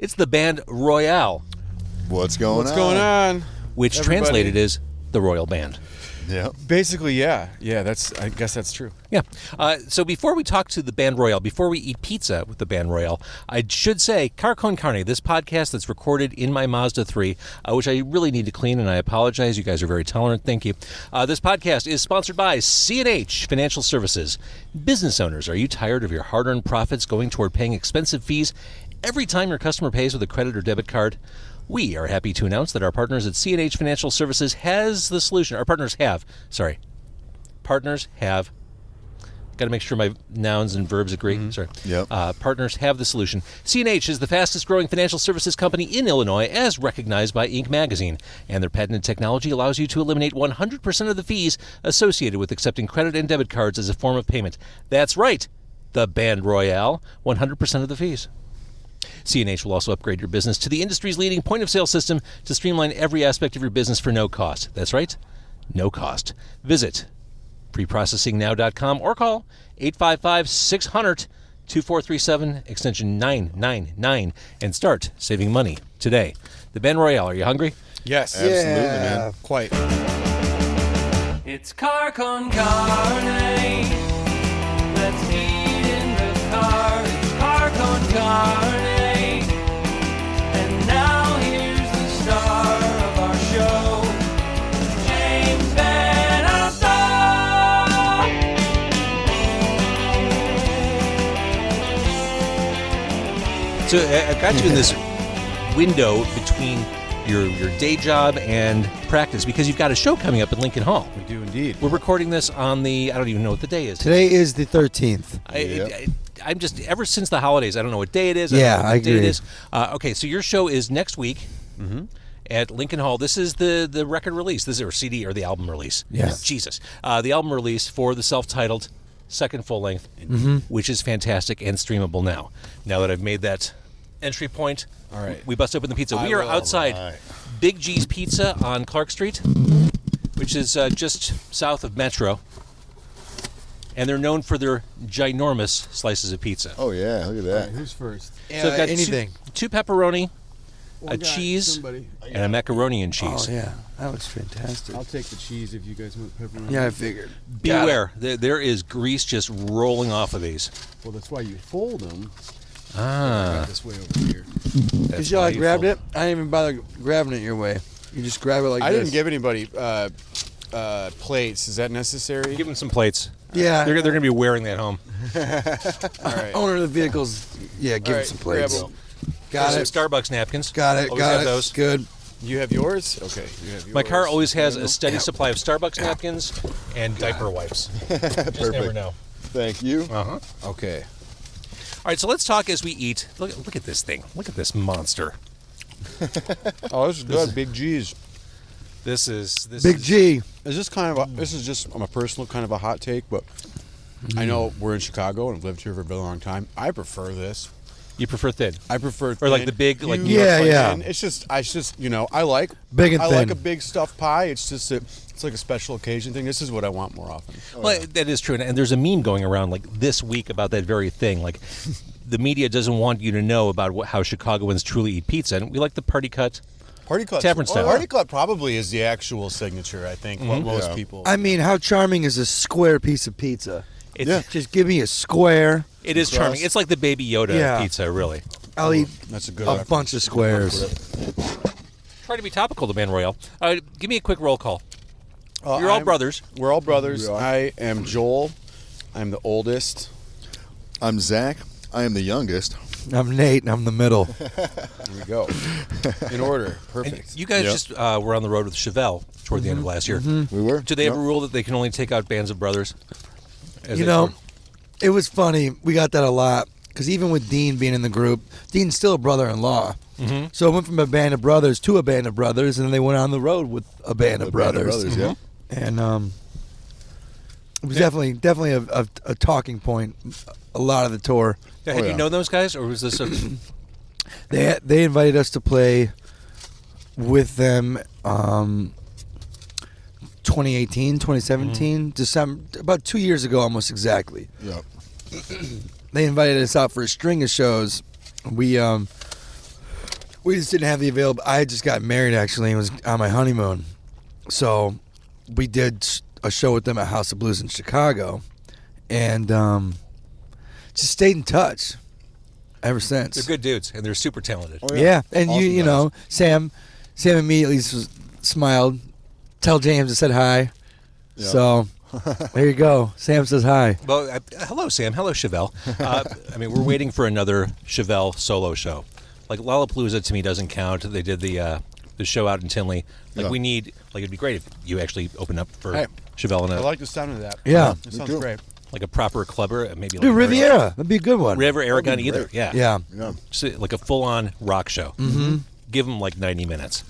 It's the Band Royale. What's going on? Which Everybody. translated is the Royal Band. Yeah. Basically, yeah. Yeah, I guess that's true. Yeah. So before we talk to the Band Royale, before we eat pizza with the Band Royale, I should say, Car Con Carne, this podcast that's recorded in my Mazda 3, which I really need to clean, and I apologize. You guys are very tolerant. Thank you. This podcast is sponsored by C&H Financial Services. Business owners, are you tired of your hard-earned profits going toward paying expensive fees every time your customer pays with a credit or debit card? We are happy to announce that our partners at C&H Financial Services has the solution. Our partners have. Got to make sure my nouns and verbs agree. Yep. Partners have the solution. C&H is the fastest growing financial services company in Illinois as recognized by Inc. magazine. And their patented technology allows you to eliminate 100% of the fees associated with accepting credit and debit cards as a form of payment. That's right. The Band Royale, 100% of the fees. C&H will also upgrade your business to the industry's leading point-of-sale system to streamline every aspect of your business for no cost. That's right, no cost. Visit preprocessingnow.com or call 855-600-2437, extension 999, and start saving money today. The Band Royale, are you hungry? Yes. Absolutely, man. Quite. It's Car Con Carne. Let's eat in the car. It's Car Con Carne. And now here's the star of our show, James Van Alstyne. So I've got you in this window between your day job and practice because you've got a show coming up at Lincoln Hall. We do indeed. We're recording this on I don't even know what the day is. Today is the 13th. I'm just, ever since the holidays, I don't know what day it is. I Day it agree. is. Okay, so your show is next week at Lincoln Hall. This is the record release. This is our CD or the album release. Yes. Jesus. The album release for the self-titled second full length, which is fantastic and streamable now. Now that I've made that entry point, All right. we bust open the pizza. We are outside Right. Big G's Pizza on Clark Street, which is just south of Metro. And they're known for their ginormous slices of pizza. Oh, yeah. Look at that. Who's first? So I've got anything. two pepperoni, One a guy, cheese, somebody. and a macaroni and cheese. Oh, yeah. That looks fantastic. I'll take the cheese if you guys want pepperoni. Yeah, I figured. Beware, there is grease just rolling off of these. Well, that's why you fold them. Ah. This way over here. Because I grabbed it, I didn't even bother grabbing it your way. You just grab it like I this. didn't give anybody plates. Is that necessary? Give them some plates. Yeah. They're going to be wearing that home. All right. Owner of the vehicles, give him right, some plates. grab 'em. Got There's it. some Starbucks napkins. Got it. Always Got have it. those. Good. You have yours? Okay. You have yours. My car always has a steady supply of Starbucks napkins and diaper wipes. Just never know. Thank you. Uh-huh. Okay. All right, so let's talk as we eat. Look at this thing. Look at this monster. Oh, this is good. Big G's. This is Big G. Is this kind of this is just a personal kind of a hot take, but I know we're in Chicago and I've lived here for a very long time. I prefer this. You prefer thin? I prefer Or like thin, the big, like huge, New York Yeah, yeah. thin. It's just I like Big and I like thin. a big stuffed pie. It's just it's like a special occasion thing. This is what I want more often. Well, that is true, and there's a meme going around like this week about that very thing. Like, the media doesn't want you to know about how Chicagoans truly eat pizza, and we like the party cut. Party cut. Tavern style. Party cut probably is the actual signature. I think what most Yeah. people. I mean, how charming is a square piece of pizza? It's, Just give me a square. It is charming. It's like the Baby Yoda Yeah. pizza, really. I'll eat That's a good a reference. bunch of squares. Try to be topical, the Band Royale. Give me a quick roll call. You're all I'm- brothers. We're all brothers. We are. I am Joel. I'm the oldest. I'm Zach. I am the youngest. I'm Nate, and I'm the middle. There we go. In order. And Perfect. you guys Yep. just were on the road with Chevelle toward the end of last year. We were. Do they have a rule that they can only take out bands of brothers? As You they know, tour? it was funny. We got that a lot. Because even with Dean being in the group, Dean's still a brother-in-law. Mm-hmm. So it went from a band of brothers to a band of brothers, and then they went on the road with a band of brothers. Yeah. And it was definitely a talking point a lot of the tour. Had you yeah. known those guys, or was this a... They invited us to play with them 2018, 2017, December, about 2 years ago almost exactly. Yep. They invited us out for a string of shows. We We just didn't have the available. I had just got married actually and was on my honeymoon, so we did a show with them at House of Blues in Chicago, and just stayed in touch ever since. They're good dudes, and they're super talented. Oh, Yeah, and Awesome you guys. know, Sam immediately smiled. Tell James I said hi. Yeah. So there you go. Sam says hi. Well, hello, Sam. Hello, Chevelle. I mean, we're waiting for another Chevelle solo show. Like Lollapalooza to me doesn't count. They did the show out in Tinley. Like Yeah. we need. Like it'd be great if you actually open up for Hey, Chevelle and I a, like the sound of that. Yeah. It sounds too. great. like a proper clubber, maybe like Dude, Riviera. That'd be a good one. River Aragon That'd be either. great. Yeah. Yeah. Yeah. Just like a full-on rock show. Mm-hmm. Give them like 90 minutes.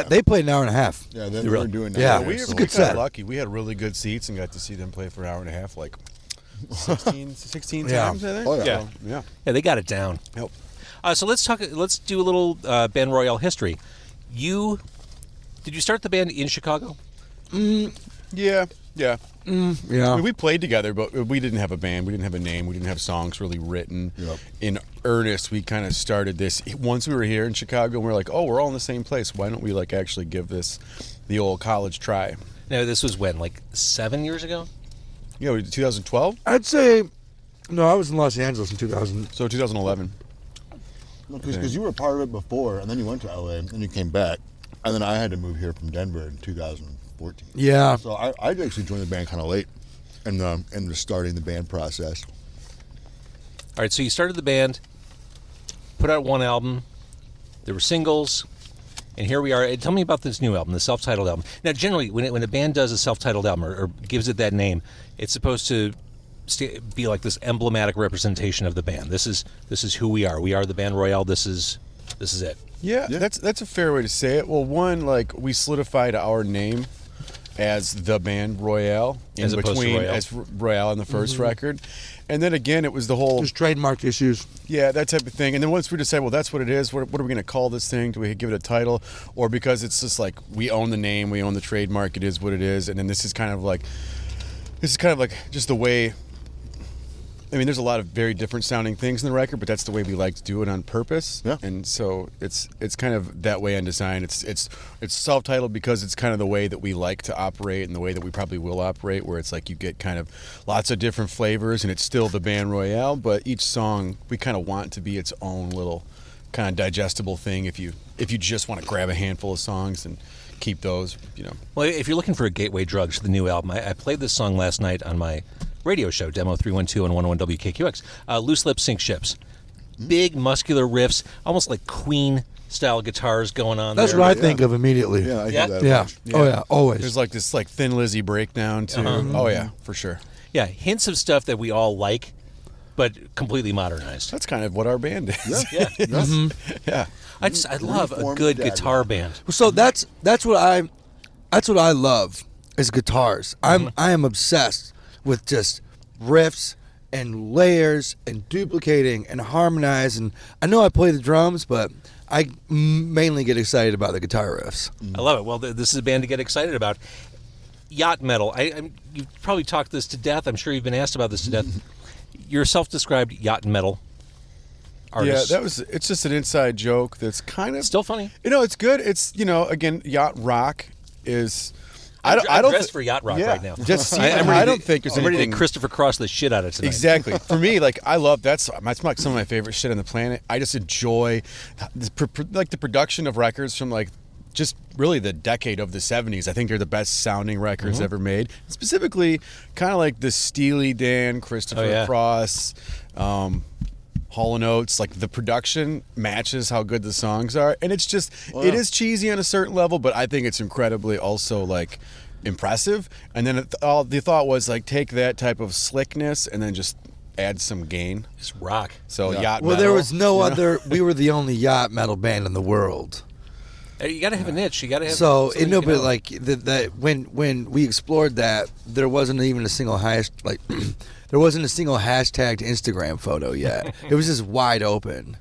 They played an hour and a half. Yeah, they Really? were doing that. Yeah. We It's a were good kind set. of lucky. We had really good seats and got to see them play for an hour and a half, like 16 Yeah. times, I think. Oh, yeah. Yeah. So, yeah. Yeah, they got it down. Yep. So let's do a little Band Royale history. Did you start the band in Chicago? Yeah. Yeah. I mean, we played together, but we didn't have a band. We didn't have a name. We didn't have songs really written Yep. in earnest. We kind of started this once we were here in Chicago. And we were like, oh, we're all in the same place. Why don't we like actually give this the old college try? No, this was when, like 7 years ago? Yeah, 2012. I'd say, no, I was in Los Angeles in 2000. So 2011. Because you were part of it before, and then you went to LA, and you came back, and then I had to move here from Denver in 2014. Yeah. So I actually joined the band kind of late, in the starting the band process. All right, so you started the band, put out one album, there were singles, and here we are. Tell me about this new album, the self-titled album. Now, generally, when a band does a self-titled album or gives it that name, it's supposed to be like this emblematic representation of the band. This is who we are. We are the Band Royale. This is it. Yeah, Yeah. that's a fair way to say it. Well, one, like we solidified our name as the Band Royale in As opposed to between Royale. as Royale on the 1st record, and then again it was the whole There's trademark issues. yeah, that type of thing. And then once we decide, well, that's what it is. What are we going to call this thing? Do we give it a title, or because it's just like we own the name, we own the trademark, it is what it is. And then this is kind of like just the way. I mean, there's a lot of very different sounding things in the record, but that's the way we like to do it on purpose. Yeah. And so it's kind of that way on design. It's self-titled because it's kind of the way that we like to operate and the way that we probably will operate, where it's like you get kind of lots of different flavors and it's still the Band Royale, but each song we kind of want to be its own little kind of digestible thing if you just want to grab a handful of songs and keep those, Well, if you're looking for a gateway drug to the new album, I played this song last night on my radio show, Demo 312 on 101 WKQX. Loose Lips Sink Ships. Big, muscular riffs, almost like Queen-style guitars going on That's there. what I think of immediately. Yeah, I Yeah? hear that. a Yeah. bunch. Oh, yeah. Always. There's like this like Thin Lizzy breakdown too. Oh yeah, for sure. Yeah, hints of stuff that we all like, but completely modernized. That's kind of what our band is. Yeah. Yeah. I love a Reformed good dad guitar band. band. So that's what I love is guitars. I am obsessed with just riffs and layers and duplicating and harmonizing. I know I play the drums, but I mainly get excited about the guitar riffs. I love it. Well, this is a band to get excited about. Yacht metal. You've probably talked this to death. I'm sure you've been asked about this to death. You're a self-described yacht metal artist. Yeah, it's just an inside joke that's kind of Still funny. it's good. It's again, yacht rock is I'm I don't dressed for yacht rock yeah, right now. Just I'm I ready don't to- think there's I'm ready anything to Christopher Cross the shit out of tonight. Exactly. For me, like I love that's like some of my favorite shit on the planet. I just enjoy like the production of records from like just really the decade of the 70s. I think they're the best sounding records ever made. Specifically, kind of like the Steely Dan, Christopher Oh, yeah. Cross, Hall & Oates. Like the production matches how good the songs are, and it's just it is cheesy on a certain level, but I think it's incredibly also like impressive. And then the thought was like take that type of slickness and then just add some gain. Just rock. So yacht. Well, there metal, was no other. We were the only yacht metal band in the world. You got to have a niche. You got to have. So something no, you can but own. like that when we explored that, there wasn't even a single there wasn't a single hashtagged Instagram photo yet. It was just wide open.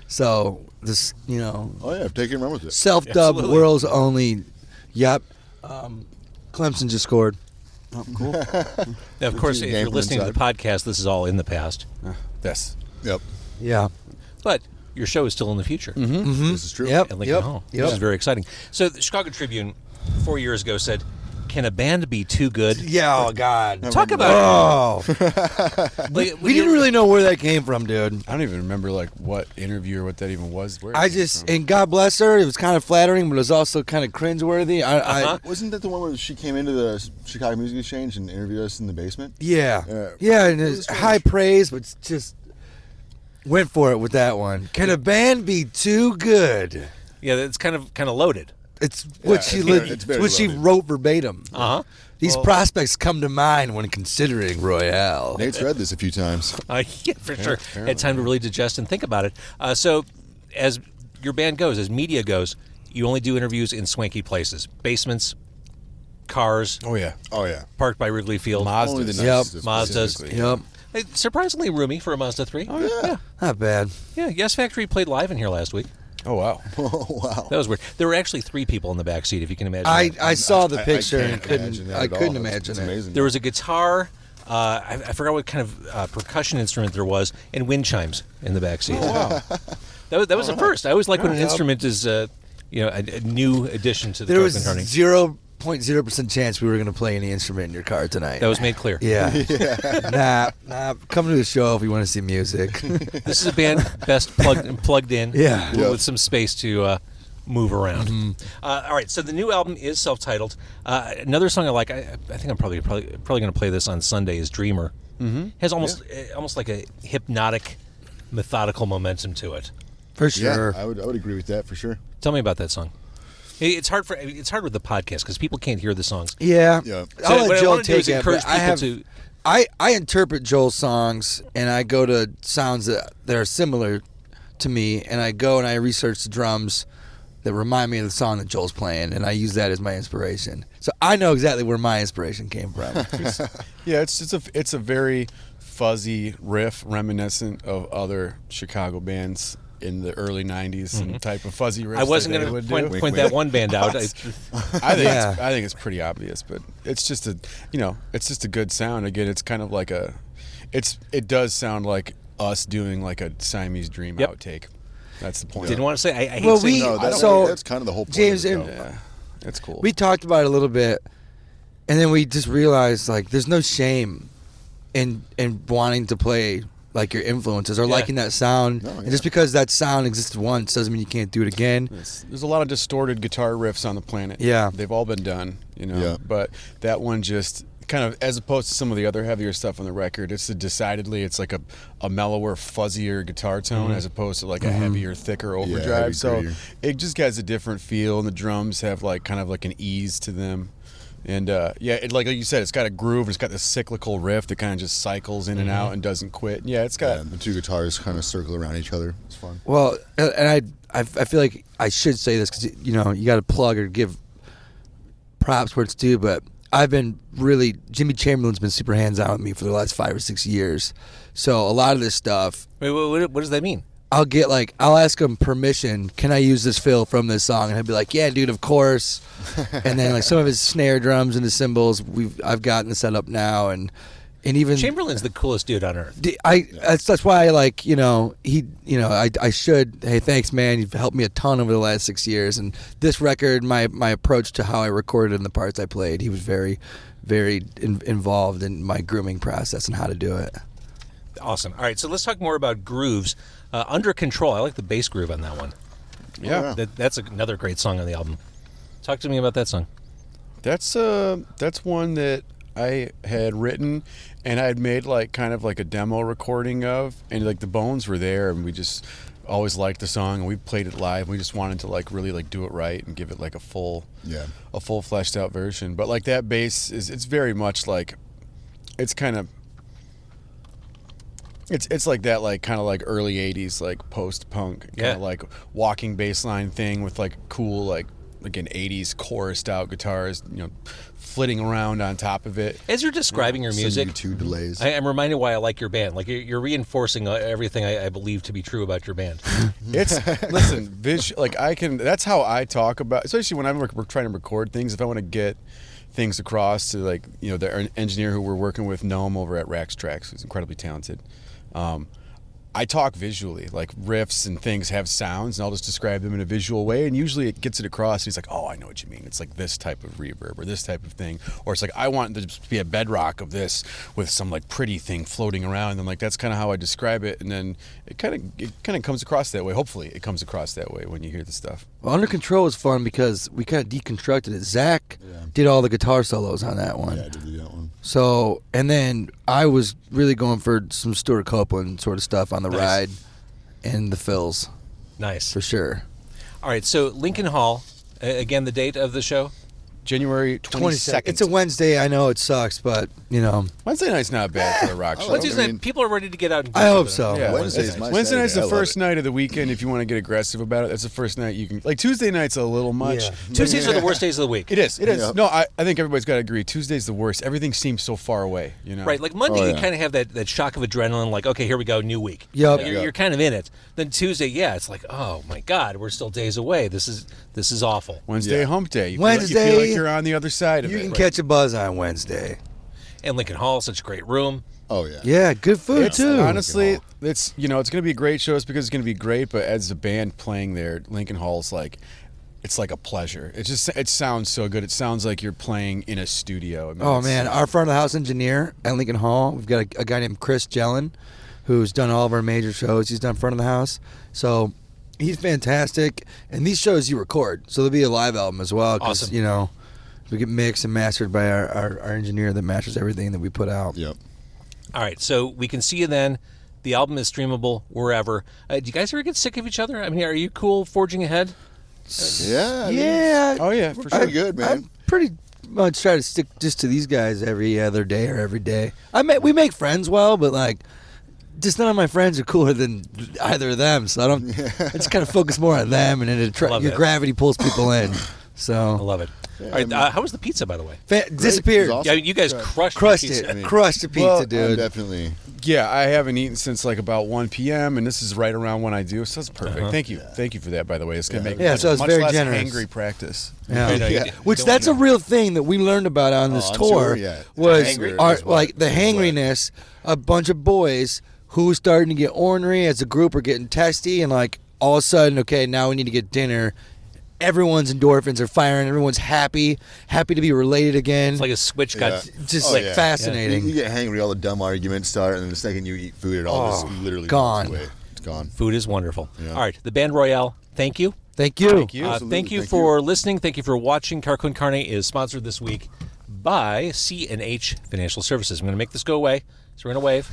So this, Oh yeah, take it and run with it. self-dubbed Absolutely. world's only. Yep. Clemson just scored. Oh, cool. Now, of course, Game if you're from listening to the inside. podcast, this is all in the past. Yes. Yep. Yeah. But your show is still in the future. This is true. Yep. At Lincoln Hall, which is very exciting. So the Chicago Tribune 4 years ago said, "Can a band be too good?" Yeah, oh God. Talk about We didn't really know where that came from, dude. I don't even remember like what interview or what that even was. Where it I came just, from. and God bless her, it was kind of flattering, but it was also kind of cringeworthy. Wasn't that the one where she came into the Chicago Music Exchange and interviewed us in the basement? Yeah, Yeah. and it's high praise, but just went for it with that one. Can a band be too good? Yeah, it's kind of loaded. It's what it's very she loaded. wrote verbatim. Uh-huh. These prospects come to mind when considering Royale. Nate's read this a few times. Yeah, for sure. apparently. Had time to really digest and think about it. So, as your band goes, as media goes, you only do interviews in swanky places, basements, cars, Oh yeah. Oh yeah. parked by Wrigley Field. Only the Mazdas. nicest Mazdas. specifically. Yep, Surprisingly roomy for a Mazda 3. Oh, Yeah. not bad. Yeah, Yes Factory played live in here last week. Oh wow. Oh wow. That was weird. There were actually 3 people in the back seat, if you can imagine. that. I saw the I picture can't and couldn't imagine that I at all. couldn't It's imagine it. amazing. There was a guitar. I forgot what kind of percussion instrument there was, and wind chimes in the back seat. Wow. That was the first. I always like when an instrument is, a new addition to the There was Darkman Turning. 0.0% chance we were going to play any instrument in your car tonight. That was made clear. yeah. Nah. Come to the show if you want to see music. This is a band best plugged in. Yeah. With some space to move around. All right, so the new album is self-titled. Another song I like, I think I'm probably going to play this on Sunday, is Dreamer. Has almost like a hypnotic, methodical momentum to it. For Yeah, sure. I would agree with that for sure. Tell me about that song. It's hard with the podcast because people can't hear the songs. Yeah. Yeah. So I'll what let I Joel wanna do is take it. encourage but I people have, to- I interpret Joel's songs and I go to sounds that are similar to me, and I go and I research the drums that remind me of the song that Joel's playing, and I use that as my inspiration. So I know exactly where my inspiration came from. Yeah, it's a very fuzzy riff reminiscent of other Chicago bands in the early '90s and type of fuzzy riffs. I wasn't going going to to point that one band out. I think Yeah. I think it's pretty obvious, but it's just a good sound. Again, it's kind of like it does sound like us doing like a Siamese Dream Yep. outtake. That's the point. Didn't want to say. I hate Well, saying we- No, that's, so, that's kind of the whole point. James, of it, and- though. Yeah, that's cool. We talked about it a little bit, and then we just realized like there's no shame in wanting to play like your influences or liking that sound. No, And yeah. just because that sound existed once doesn't mean you can't do it again. There's a lot of distorted guitar riffs on the planet. Yeah. They've all been done, Yeah. But that one just kind of, as opposed to some of the other heavier stuff on the record, it's like a mellower, fuzzier guitar tone as opposed to like a heavier, thicker overdrive. heavy, So grittier. it just has a different feel, and the drums have like kind of like an ease to them. And like you said, it's got a groove. It's got this cyclical riff that kind of just cycles in and out and doesn't quit. Yeah, it's got. And the two guitars kind of circle around each other. It's fun. Well, and I feel like I should say this because you got to plug or give props where it's due, but I've been really Jimmy Chamberlain's been super hands on with me for the last 5 or 6 years. So a lot of this stuff, Wait, what does that mean? I'll ask him permission. Can I use this fill from this song? And he'll be like, "Yeah, dude, of course." And then like some of his snare drums and the cymbals, I've gotten set up now, and even Chamberlain's the coolest dude on earth. that's why I should. Hey, thanks, man. You've helped me a ton over the last 6 years. And this record, my approach to how I recorded and the parts I played, he was very, very involved in my grooming process and how to do it. Awesome. All right, so let's talk more about grooves. Under Control. I like the bass groove on that one. Yeah. That's another great song on the album. Talk to me about that song. That's one that I had written and I had made like kind of like a demo recording of, and like the bones were there, and we just always liked the song, and we played it live. We just wanted to like really like do it right and give it like a full fleshed out version. But like that bass it's very much like it's kind of it's like that, like kind of like early 80s like post-punk kind of like walking bass line thing with like cool like an 80s chorused out guitars, flitting around on top of it. As you're describing your music, Some U2 delays. I'm reminded why I like your band. Like you're reinforcing everything I believe to be true about your band. Listen, that's how I talk about, especially when we're trying to record things. If I want to get things across to like, the engineer who we're working with, Noam over at Rax Tracks, who's incredibly talented. I talk visually, like riffs and things have sounds, and I'll just describe them in a visual way, and usually it gets it across. And he's like, "Oh, I know what you mean. It's like this type of reverb or this type of thing," or it's like, "I want there to be a bedrock of this with some like pretty thing floating around," and like that's kind of how I describe it, and then it kind of comes across that way. Hopefully, it comes across that way when you hear the stuff. Well, Under Control is fun because we kind of deconstructed it. Zach did all the guitar solos on that one. Yeah, I did do that one. So, and then I was really going for some Stuart Copeland sort of stuff on the ride and the fills, Nice. for sure. All right, so Lincoln Hall, again, the date of the show? January 22nd. It's a Wednesday. I know it sucks, but, you know. Wednesday night's not bad for a rock show. Wednesday's I night, mean- people are ready to get out and do I hope something. so. Yeah, Wednesday's my Wednesday night's the Saturday. I love first it. night of the weekend. If you want to get aggressive about it, that's the first night you can. Like Tuesday night's a little much. Yeah. Tuesdays are the worst days of the week. It is. It is. Yeah. No, I think everybody's got to agree. Tuesday's the worst. Everything seems so far away. You know. Right, like Monday, Oh, you yeah. kind of have that shock of adrenaline, like, okay, here we go, new week. Yup. Like, you're kind of in it. Then Tuesday, it's like, oh my God, we're still days away. This is awful. Wednesday, Yeah. hump day. You Wednesday, feel like you're on the other side of You it. can catch a buzz on Wednesday. And Lincoln Hall, such a great room. Oh yeah. Yeah, good food, It's, too. honestly, it's it's going to be a great show. It's because it's going to be great. But as a band playing there, Lincoln Hall's like, it's like a pleasure. It sounds so good. It sounds like you're playing in a studio. I mean, Oh, it's- man. Our front of the house engineer at Lincoln Hall, we've got a guy named Chris Jellin who's done all of our major shows. He's done front of the house. So he's fantastic. And these shows you record. So there'll be a live album as well. 'Cause, Awesome. we get mixed and mastered by our engineer that masters everything that we put out. Yep. All right, so we can see you then. The album is streamable wherever. Do you guys ever get sick of each other? I mean, are you cool forging ahead? Yeah. I mean, Yeah. Oh yeah, for sure. pretty good, man. I'm pretty much try to stick just to these guys every other day or every day. We make friends well, but like, just none of my friends are cooler than either of them. So I just kind of focus more on them, and then Love your that. gravity pulls people in. I So love it. All right, how was the pizza, by the way? disappeared. It was Yeah, awesome. you guys crushed Crushed the pizza. it. Crushed the pizza, Well, I'm dude. definitely. Yeah, I haven't eaten since like about 1 p.m. and this is right around when I do, so that's perfect. Thank you for that. By the way, it's gonna make Yeah, much, so it's much very less generous. hangry practice. Yeah. I know, you Yeah. don't Which wanna that's a know. real thing that we learned about on this I'm tour sure, yeah. was Hangry our, is what- like the is what- hangriness. A bunch of boys who were starting to get ornery as a group are getting testy, and like all of a sudden, okay, now we need to get dinner. Everyone's endorphins are firing. Everyone's happy to be related again. It's like a switch got. Yeah. just Oh, like yeah. fascinating. You get hangry, all the dumb arguments start, and then the second you eat food, it all just literally gone. melts away. It's gone. Food is wonderful. Yeah. All right, the Band Royale, thank you. Thank you. Thank you. Absolutely, Thank you thank for listening. Thank you for watching. Car Con Carne is sponsored this week by C&H Financial Services. I'm going to make this go away, so we're going to wave.